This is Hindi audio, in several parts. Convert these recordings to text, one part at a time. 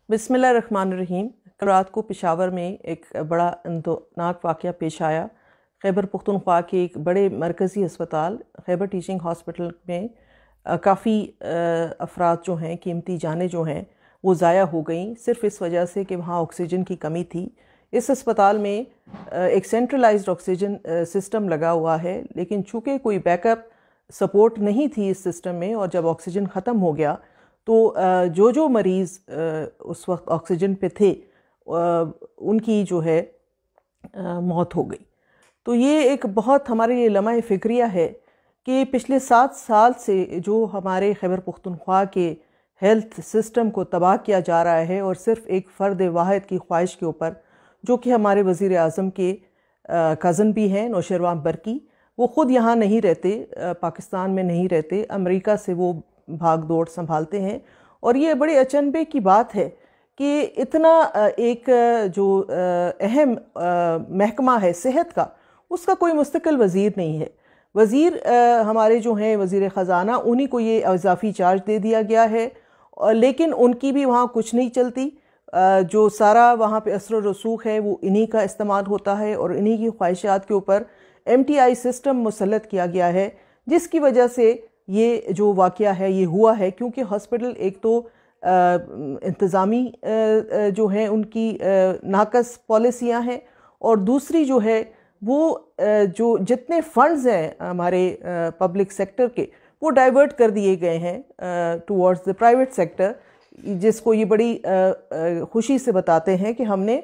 बिस्मिल्लाहिर्रहमानिर्रहीम। कल रात को पेशावर में एक बड़ा अंदोनाक वाक़या पेश आया। खैबर पुख्तनख्वा के एक बड़े मरकज़ी अस्पताल खैबर टीचिंग हॉस्पिटल में काफ़ी अफराद जो हैं, कीमती जानें जो हैं वो ज़ाया हो गई, सिर्फ इस वजह से कि वहाँ ऑक्सीजन की कमी थी। इस अस्पताल में एक सेंट्रलाइज्ड ऑक्सीजन सिस्टम लगा हुआ है, लेकिन चूँकि कोई बैकअप सपोर्ट नहीं थी इस सिस्टम में, और जब ऑक्सीजन ख़त्म हो गया तो जो मरीज़ उस वक्त ऑक्सीजन पे थे उनकी जो है मौत हो गई। तो ये एक बहुत हमारे लिए लम्हा फ़िक्रिया है कि पिछले 7 साल से जो हमारे खैबर पुख्तनख्वा के हेल्थ सिस्टम को तबाह किया जा रहा है, और सिर्फ एक फ़र्द वाहिद की ख्वाहिश के ऊपर, जो कि हमारे वज़ीर आज़म के कज़न भी हैं, नौशरवान बरकी। वो ख़ुद यहाँ नहीं रहते, पाकिस्तान में नहीं रहते, अमेरिका से वो भाग दौड़ संभालते हैं। और ये बड़े अचंभे की बात है कि इतना एक जो अहम महकमा है सेहत का, उसका कोई मुस्तकिल वज़ीर नहीं है। वज़ीर हमारे जो हैं वज़ीर ख़ज़ाना, उन्हीं को ये इजाफ़ी चार्ज दे दिया गया है, लेकिन उनकी भी वहाँ कुछ नहीं चलती। जो सारा वहाँ पे असर रसूख है वो इन्हीं का इस्तेमाल होता है, और इन्हीं की ख्वाहिशात के ऊपर MTI सिस्टम मुसल्लत किया गया है, जिसकी वजह से ये जो वाक़या है ये हुआ है। क्योंकि हॉस्पिटल एक तो इंतज़ामी जो हैं उनकी नाकस पॉलिसियाँ हैं, और दूसरी जो है वो जो जितने फ़ंड्स हैं हमारे पब्लिक सेक्टर के, वो डाइवर्ट कर दिए गए हैं टुवर्ड्स द प्राइवेट सेक्टर, जिसको ये बड़ी खुशी से बताते हैं कि हमने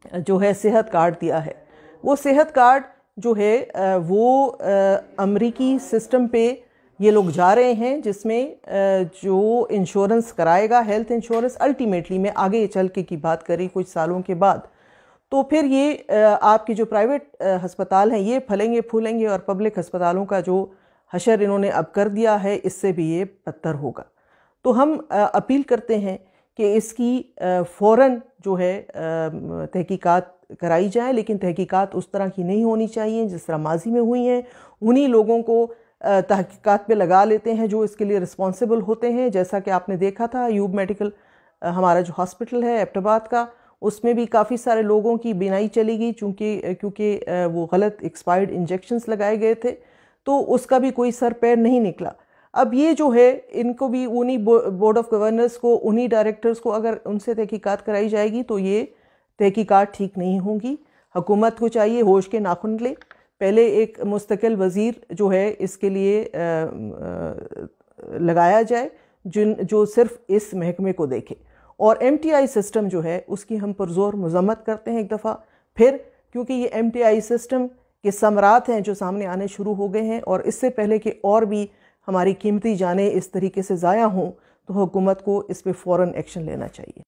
जो है सेहत कार्ड दिया है। वो सेहत कार्ड जो है वो अमरीकी सिस्टम पे ये लोग जा रहे हैं, जिसमें जो इंश्योरेंस कराएगा, हेल्थ इंश्योरेंस, अल्टीमेटली में आगे चल के की बात करें कुछ सालों के बाद, तो फिर ये आपके जो प्राइवेट अस्पताल हैं ये फलेंगे फूलेंगे, और पब्लिक अस्पतालों का जो हशर इन्होंने अब कर दिया है, इससे भी ये बदतर होगा। तो हम अपील करते हैं कि इसकी फ़ौरन जो है तहकीकात कराई जाए, लेकिन तहकीकात उस तरह की नहीं होनी चाहिए जिस तरह माजी में हुई हैं। उन्हीं लोगों को तहकीकात पे लगा लेते हैं जो इसके लिए रिस्पॉन्सिबल होते हैं, जैसा कि आपने देखा था अयूब मेडिकल हमारा जो हॉस्पिटल है एबटाबाद का, उसमें भी काफ़ी सारे लोगों की बिनाई चली गई क्योंकि वो गलत एक्सपायर्ड इंजेक्शंस लगाए गए थे, तो उसका भी कोई सर पैर नहीं निकला। अब ये जो है इनको भी उन्हीं बोर्ड ऑफ गवर्नर्स को, उन्हीं डायरेक्टर्स को अगर उनसे तहकीकात कराई जाएगी तो ये तहकीकात ठीक नहीं होंगी। हुकूमत को चाहिए होश के नाखुन ले, पहले एक मुस्तकिल वज़ीर जो है इसके लिए लगाया जाए जो सिर्फ इस महकमे को देखे, और MTI सिस्टम जो है उसकी हम पुरज़ोर मज़म्मत करते हैं एक दफ़ा फिर, क्योंकि ये MTI सिस्टम के समरात हैं जो सामने आने शुरू हो गए हैं, और इससे पहले कि और भी हमारी कीमती जानें इस तरीके से ज़ाया हों, तो हुकूमत को इस पर फ़ौरन एक्शन लेना चाहिए।